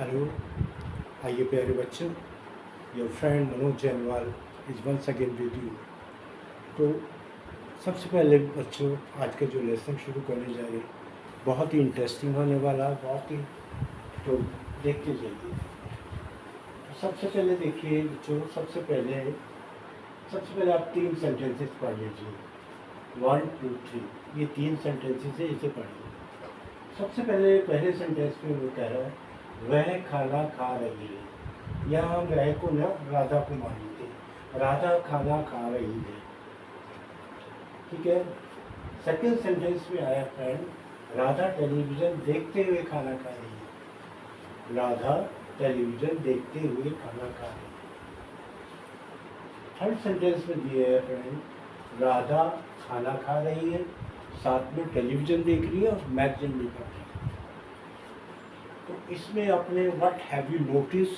Hello, आइए प्यारे बच्चों, your friend Manoj Jainwal is once again with you. तो सबसे पहले बच्चों, आज का जो लेसन शुरू करने जा रहे हैं बहुत ही इंटरेस्टिंग होने वाला, बहुत ही, तो देखते जाइए। तो सबसे पहले देखिए बच्चों, सबसे पहले आप 3 सेंटेंसेस पढ़ लीजिए। 1 2 3 ये 3 सेंटेंसेस है, इसे पढ़िए। सबसे पहले सेंटेंस में वो कह रहा है वह खाना खा रही है। यहाँ हम वह को ना राधा को मान लेते हैं, राधा खाना खा रही है, ठीक है। सेकंड सेंटेंस में आया फ्रेंड, राधा टेलीविज़न देखते हुए खाना खा रही है। राधा टेलीविज़न देखते हुए खाना खा रही है। थर्ड सेंटेंस में दिया है फ्रेंड, राधा खाना खा रही है, साथ में टेलीविज़न देख रही है और मैगजीन भी पढ़ रही है। तो इसमें आपने what have you notice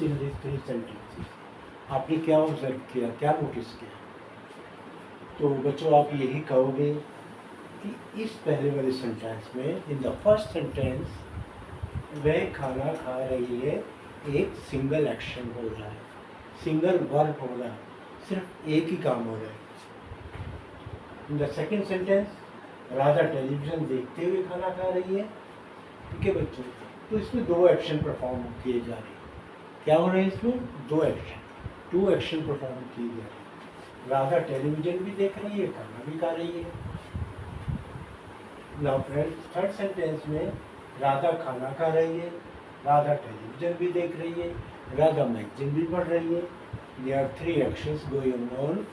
in this 3 sentences, आपने क्या ऑब्जर्व किया, क्या नोटिस किया? तो बच्चों आप यही कहोगे कि इस पहले वाले सेंटेंस में, इन द फर्स्ट सेंटेंस, वह खाना खा रही है, एक सिंगल एक्शन हो रहा है, सिंगल वर्ब हो रहा है, सिर्फ एक ही काम हो रहा है। In the second sentence, Radha television देखते हुए खाना खा रही है, ठीक है बच्चों। तो इसमें 2 एक्शन परफॉर्म किए जा रहे हैं। क्या हो रहे हैं इसमें? 2 एक्शन परफॉर्म किए जा रहे हैं। राधा टेलीविज़न भी देख रही है, खाना भी खा रही है। नाउ फ्रेंड्स, थर्ड सेंटेंस में राधा खाना खा रही है, राधा टेलीविज़न भी देख रही है, राधा मैगजीन भी पढ़ रही है। There are 3 actions going on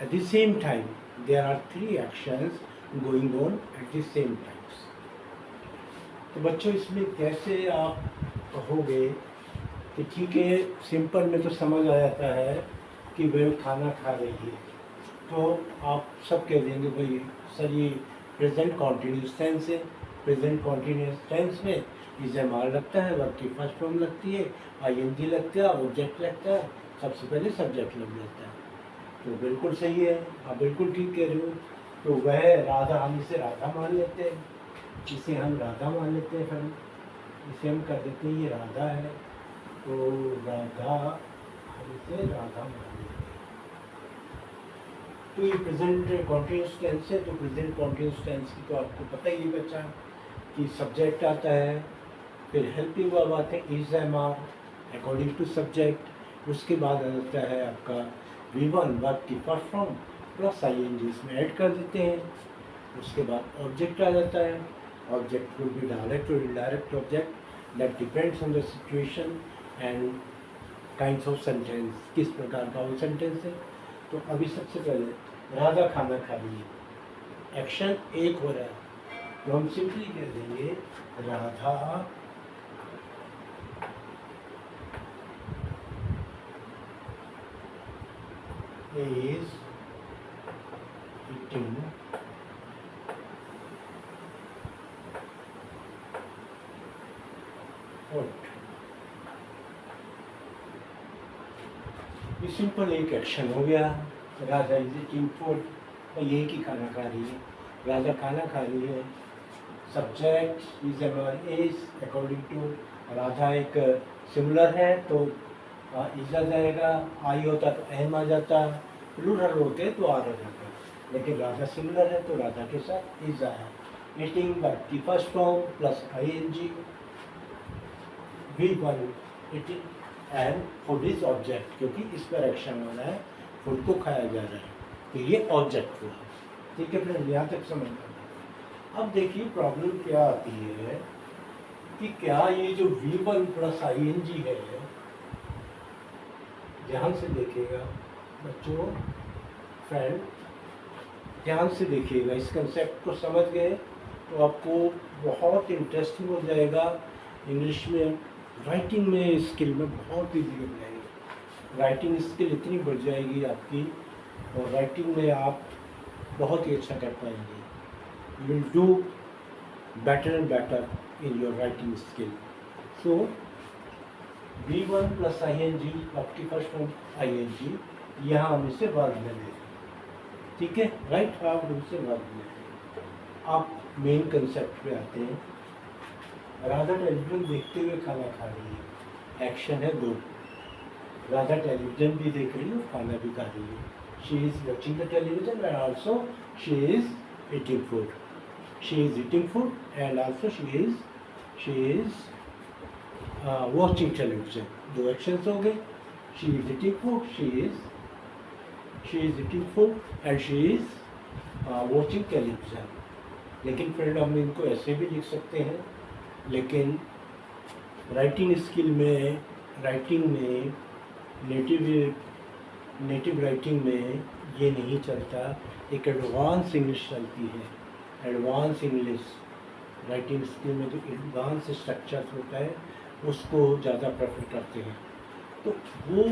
at the same time. There are 3 actions going on at the same time. तो बच्चों इसमें कैसे आप कहोगे कि ठीक है, सिंपल में तो समझ आ जाता है कि वह खाना खा रही है, तो आप सब कह देंगे भाई सर ये प्रेजेंट कॉन्टिन्यूस टेंस है। प्रेजेंट कॉन्टिन्यूस टेंस में इज़-एम-आर लगता है, वर्ब की फर्स्ट फॉर्म लगती है, आईएनजी लगता है, ऑब्जेक्ट लगता है, सबसे पहले सब्जेक्ट लग जाता है। तो बिल्कुल सही है, आप बिल्कुल ठीक कह रहे हो। तो वह राधा, हम इसे राधा मान लेते हैं, इसे हम राधा मान लेते हैं फ्रेंड, इसे हम कर देते हैं ये राधा है, तो राधा, हम इसे राधा मान लेते हैं। तो ये प्रेजेंट कॉन्टिन्यूस टेंस है। तो प्रेजेंट कॉन्टिन्यूस टेंस की तो आपको पता ही है बच्चा कि सब्जेक्ट आता है, फिर हेल्पिंग वर्ब आते हैं इज़-एम-आर अकॉर्डिंग टू सब्जेक्ट, उसके बाद आ जाता है आपका V1 वर्ब की फर्स्ट फॉर्म प्लस आईएनजी इसमें ऐड कर देते हैं, उसके बाद ऑब्जेक्ट आ जाता है। Object will be direct or indirect object, that depends on the situation and kinds of sentence, किस प्रकार का वो सेंटेंस है। तो अभी सबसे पहले राधा खाना खा रही है, एक्शन एक हो रहा है, तो हम सिंपली कह देंगे राधा is eating ये सिंपल एक एक्शन हो गया। राधा इज ईटिंग फूड, और यही की खाना खा रही है, राधा खाना खा रही है। Subject is M is according to, Radha एक सिमिलर है तो इज आ जाएगा, आई होता तो एम आ जाता, प्लूरल होते तो आर आ जाता, लेकिन राधा सिमिलर है तो राधा के साथ इज आया। ईटिंग वर्ब की first form plus ING, V1 eating and food is object, क्योंकि इस पर एक्शन हो रहा है, फूड को खाया जा रहा है, तो ये ऑब्जेक्ट हुआ। ठीक है फ्रेंड, यहाँ तक समझ में। अब देखिए प्रॉब्लम क्या आती है कि क्या ये जो V1 प्लस आईएनजी है, ध्यान से देखिएगा बच्चों, फ्रेंड ध्यान से देखिएगा, इस कंसेप्ट को समझ गए तो आपको बहुत इंटरेस्टिंग हो जाएगा। इंग्लिश में राइटिंग में स्किल में बहुत ईजी हो जाएगी, राइटिंग स्किल इतनी बढ़ जाएगी आपकी, और राइटिंग में आप बहुत ही अच्छा कर पाएंगे। You will do better and better in your writing skill. So V1 plus ING, आपकी फर्स्ट फॉर्म आईएनजी, यहाँ हम इसे वर्ब में लेंगे, ठीक है, राइट, आप इसे वर्ब में लेंगे। आप मेन कंसेप्ट पे आते हैं। राधा टेलीविजन देखते हुए खाना खा रही है। एक्शन है 2। राधा टेलीविजन भी देख रही है और खाना भी खा रही है। She is watching the television and also she is eating food. She is eating food and also she is watching television. 2 actions हो गए। She is eating food, she is eating food and she is watching television. लेकिन friend हम इनको ऐसे भी लिख सकते हैं, लेकिन राइटिंग स्किल में, राइटिंग में, नेटिव राइटिंग में ये नहीं चलता। एक एडवांस इंग्लिश चलती है। एडवांस इंग्लिश राइटिंग स्किल में जो एडवांस स्ट्रक्चर होता है उसको ज़्यादा प्रेफर करते हैं। तो वो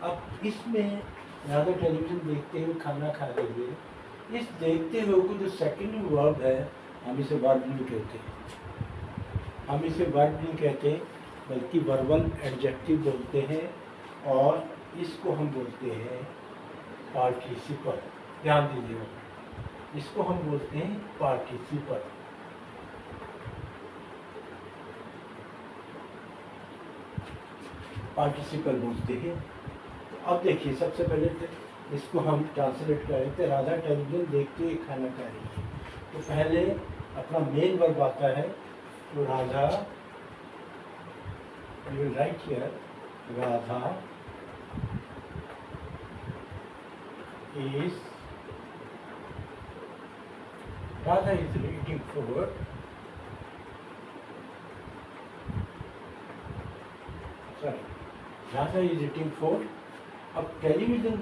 अब इसमें ज़्यादा टेलीविज़न देखते हुए खाना खा रही है। इस देखते हुए को जो सेकेंड वर्ब है हम इसे वर्ब नहीं कहते, हम इसे वर्ब नहीं कहते बल्कि वर्बल एडजेक्टिव बोलते हैं, और इसको हम बोलते हैं पार्टिसिपल। ध्यान दीजिएगा, इसको हम बोलते हैं पार्टिसिपल। पार्टिसिपल बोलते हैं। तो अब देखिए, सबसे पहले तो इसको हम ट्रांसलेट कर लेते हैं। राधा टेलीविजन देखते हुए खाना खा रही है, तो पहले अपना मेन वर्ब आता है। तो Radha, you will write here, Radha is eating food. Radha is eating food. अब टेलीविज़न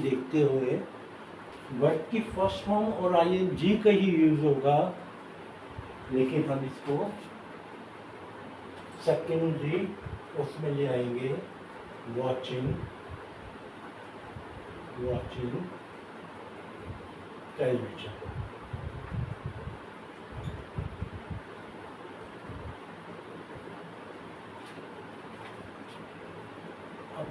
देखते हुए वर्ब की फर्स्ट फॉर्म और आईएनजी का ही यूज होगा, लेकिन हम इसको सेकेंडरी उसमें ले आएंगे, watching television.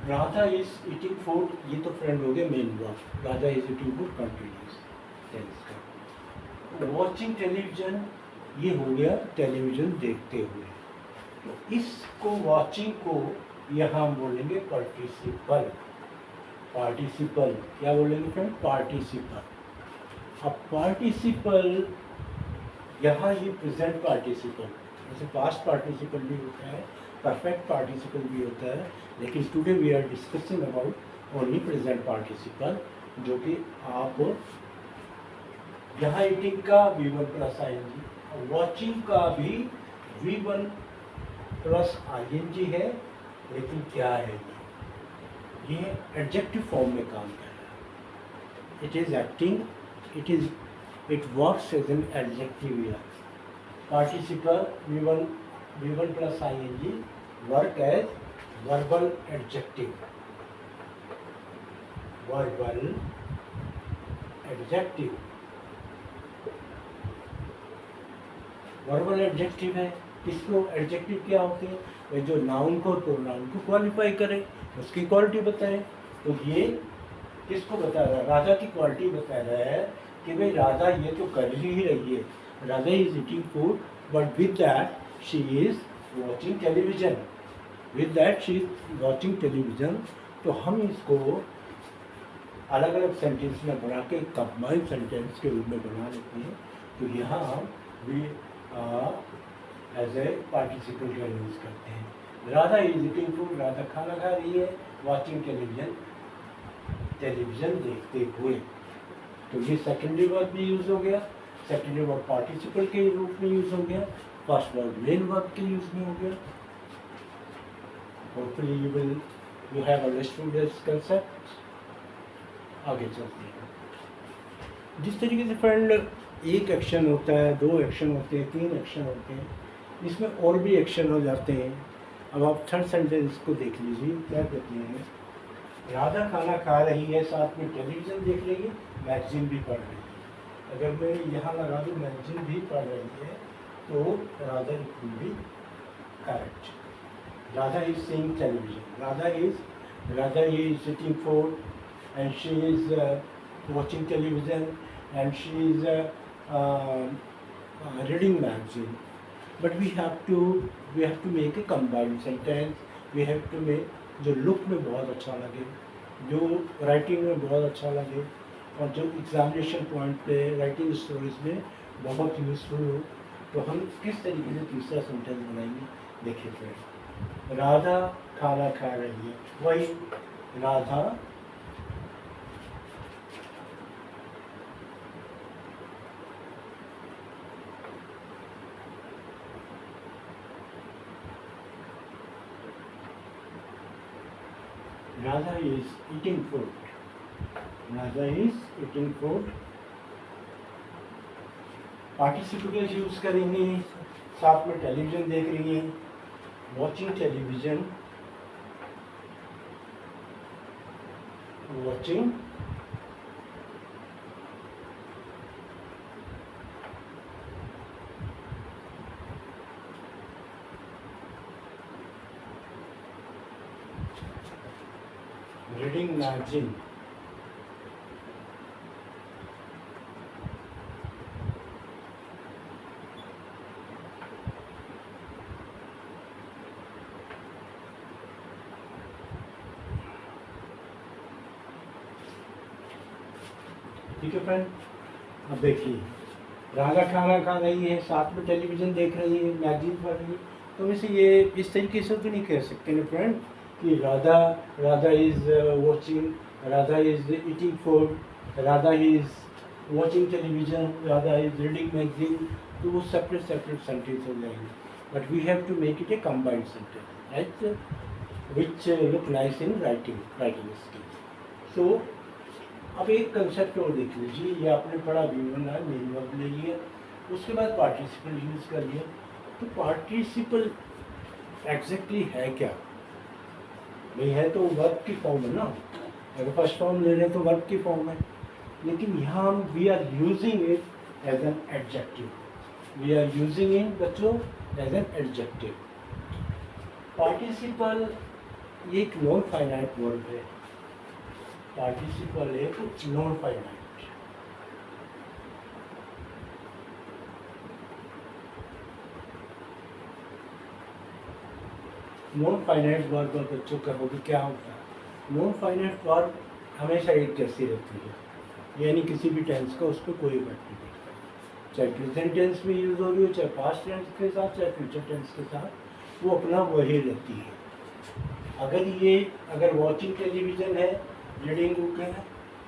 Radha is eating food, ये तो फ्रेंड हो गया main verb. Radha is eating food continuous tense. Watching television ये हो गया टेलीविजन देखते हुए। तो इसको वॉचिंग को यहाँ हम बोलेंगे पार्टिसिपल। पार्टिसिपल क्या बोलेंगे फ्रेंड? पार्टिसिपल। अब पार्टिसिपल यहाँ ये प्रेजेंट पार्टिसिपल, जैसे पास्ट पार्टिसिपल भी होता है, परफेक्ट पार्टिसिपल भी होता है, लेकिन today we are discussing about only present participle, जो कि आप यहाँ ईटिंग का V1 प्लस ING, वॉचिंग का भी V1 प्लस ING है, लेकिन क्या है ये एडजेक्टिव फॉर्म में काम कर रहा है। It is acting, it works as an adjective here. Participle V1 plus ING work as verbal adjective. Verbal adjective. Verbal adjective है। किसको एडजेक्टिव क्या होते हैं? वे जो नाउन को प्रोनाउन को क्वालिफाई करे, उसकी क्वालिटी बताए। तो ये किसको बता रहा है? राधा की क्वालिटी बता रहा है कि भाई राधा ये तो कर ही रही है, Radha is eating food, but with that she is watching television. With that she is watching television. तो हम इसको अलग अलग सेंटेंस में बना के कंबाइंड सेंटेंस के रूप में बना लेते हैं। तो यहाँ वी एज ए पार्टिसिपल का यूज करते हैं। Radha is eating food, Radha खाना खा रही है, वॉचिंग टेलीविजन, टेलीविजन देखते हुए। तो ये सेकेंडरी वर्ब भी यूज हो गया, सेकेंडरी वर्ब पार्टिसिपल के रूप में यूज हो गया, फर्स्ट वर्ब मेन वर्ब के यूज में हो गया। Hopefully you have understood this concept. आगे चलते हैं। जिस तरीके से फ्रेंड एक एक्शन होता है, 2 एक्शन होते हैं, 3 एक्शन होते हैं, इसमें और भी एक्शन हो जाते हैं। अब आप थर्ड सेंटेंस को देख लीजिए, क्या कहते हैं? राधा खाना खा रही है, साथ में टेलीविज़न देख रही है, मैगजीन भी पढ़ रही है। अगर मैं यहाँ लगा दूँ मैगजीन भी पढ़ रही है, तो Radha it will be correct. Radha is seeing television, Radha is sitting food and she is watching television and she is reading magazine, but we have to make a combined sentence. We have to make जो look में बहुत अच्छा लगे, जो writing में बहुत अच्छा लगे, और जो एग्जामिनेशन पॉइंट पे राइटिंग स्टोरीज में बहुत यूज़फुल हो। तो हम किस तरीके से तीसरा सेंटेंस बनाएंगे, देखिए फ्रेंड। राधा खाना खा रही है, वही Radha Radha is eating food. Radha is eating food. Participle use करेंगे, साथ में टेलीविजन देख रही है, watching television, watching reading magazine, ठीक है फ्रेंड। अब देखिए, राधा खाना खा रही है, साथ में टेलीविजन देख रही है, मैगजीन पढ़ रही है, तो हम इसे ये इस तरीके से तो नहीं कह सकते ना फ्रेंड कि Radha is watching, Radha is eating food, Radha is watching television, Radha is reading magazine, तो वो सेपरेट सेंटेंस हो जाएंगे। But we have to make it a combined sentence, right, which look nice in writing skills. So अब एक concept और देख लीजिए, ये आपने पढ़ा V1 है, मेन वर्ब ले लिया, उसके बाद पार्टिसिपल यूज कर लिया। तो पार्टिसिपल एग्जैक्टली है क्या? भाई है तो वर्ब की फॉर्म है ना, अगर फर्स्ट फॉर्म ले लें तो वर्ब की फॉर्म है, लेकिन यहाँ हम we are using it as an adjective, we are using in बच्चों एज एन एडजेक्टिव। पार्टिसिपल ये एक नॉन फाइनाइट वर्ब है, पार्टिसिपल एक non finite, non finite verb पर बच्चों कहोगे क्या होता है? नॉन फाइनाइट वर्ब हमेशा एक जैसी रहती है, यानी किसी भी टेंस का उस पर कोई इफेक्ट नहीं पड़ता, चाहे प्रेजेंट टेंस में यूज हो रही हो, चाहे पास्ट टेंस के साथ, चाहे फ्यूचर टेंस के साथ, वो अपना वही रहती है। अगर वॉचिंग टेलीविजन है, रीडिंग बुक है,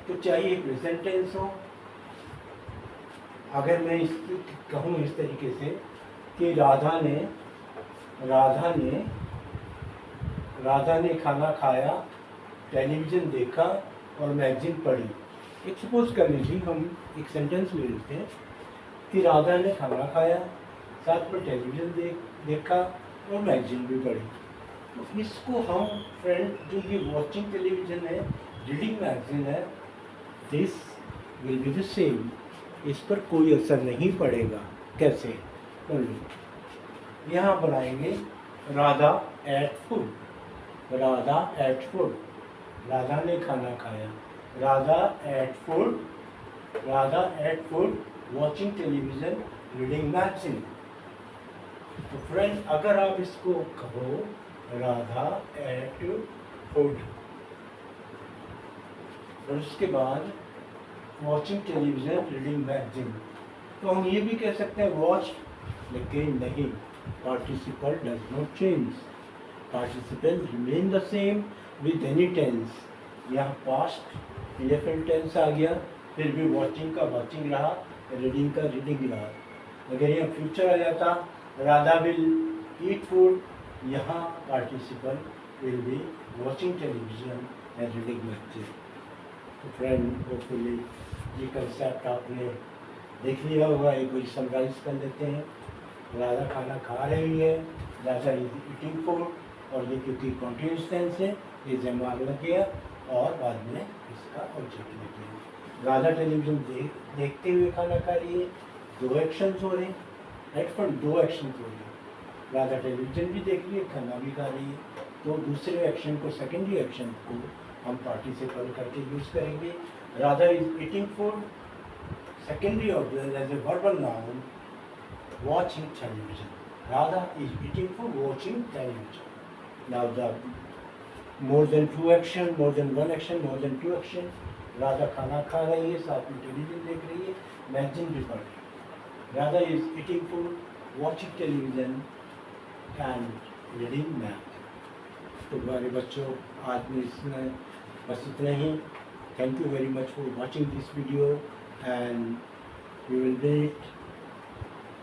तो चाहिए प्रेजेंट टेंस हो। अगर मैं कहूँ इस तरीके से कि राधा ने खाना खाया, टेलीविज़न देखा और मैगजीन पढ़ी। एक सपोज कर लीजिए, हम एक सेंटेंस ले लेते हैं कि राधा ने खाना खाया, साथ में टेलीविज़न देखा और मैगजीन भी पढ़ी। तो इसको हम फ्रेंड, जो ये वॉचिंग टेलीविज़न है, रीडिंग मैगजीन है, this will be the same, इस पर कोई असर नहीं पड़ेगा। कैसे? यहाँ बनाएंगे Radha ate food, Radha ate food, Radha ने खाना खाया, Radha ate food, Radha ate food, watching television, reading magazine. तो फ्रेंड, अगर आप इसको कहो राधा एट फूड और उसके बाद वॉचिंग टेलीविज़न, रीडिंग मैगजीन, तो हम ये भी कह सकते हैं वॉच, लेकिन नहीं, participle does not change, participle remain the same with any tense. यहाँ पास्ट इंडेफिनिट टेंस आ गया, फिर भी वॉचिंग का वॉचिंग रहा, रीडिंग का रीडिंग रहा। अगर यहाँ फ्यूचर आ जाता, राधा विल ईट फूड, यहाँ participle will be watching television and reading magazine. तो फ्रेंड, होपफुली ये कंसेप्ट आपने देख लिया होगा। एक बार समराइज कर लेते हैं। राधा खाना खा रही है, राधा इज ईटिंग फूड, और ये क्योंकि कॉन्टिन्यूस टेंस है, ये जमा लग गया और बाद में इसका ऑब्जेक्ट लग गया। राधा टेलीविज़न देखते हुए खाना खा रही है, दो एक्शंस हो रहे हैं, राइट फ्रेंड, दो एक्शंस हो रहे हैं। राधा टेलीविज़न भी देख रही है, खाना भी खा रही है, तो दूसरे एक्शन को, सेकेंडरी एक्शन को हम पार्टिसिपल करके यूज़ करेंगे। Radha is eating food, secondary object as a verbal noun, watching television. Radha is eating food, watching television. Now the more than two action, more than one action, more than two action. Radha खाना खा रही है, साथ में television देख रही है, magazine भी पढ़ रही है. Radha is eating food, watching television and reading math. तो हमारे बच्चों, आज में इसमें बस इतना ही. Thank you very much for watching this video and we will meet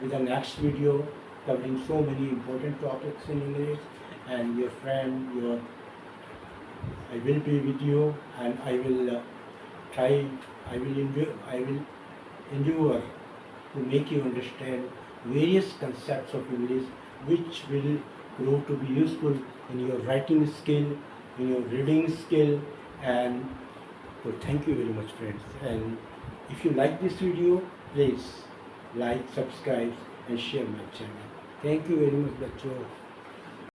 with the next video covering so many important topics in English, and your friend, I will be with you, and I will endeavor to make you understand various concepts of English which will prove to be useful in your writing skill, in your reading skill, and so thank you very much friends. And if you like this video, please like, subscribe and share my channel. Thank you very much बच्चों.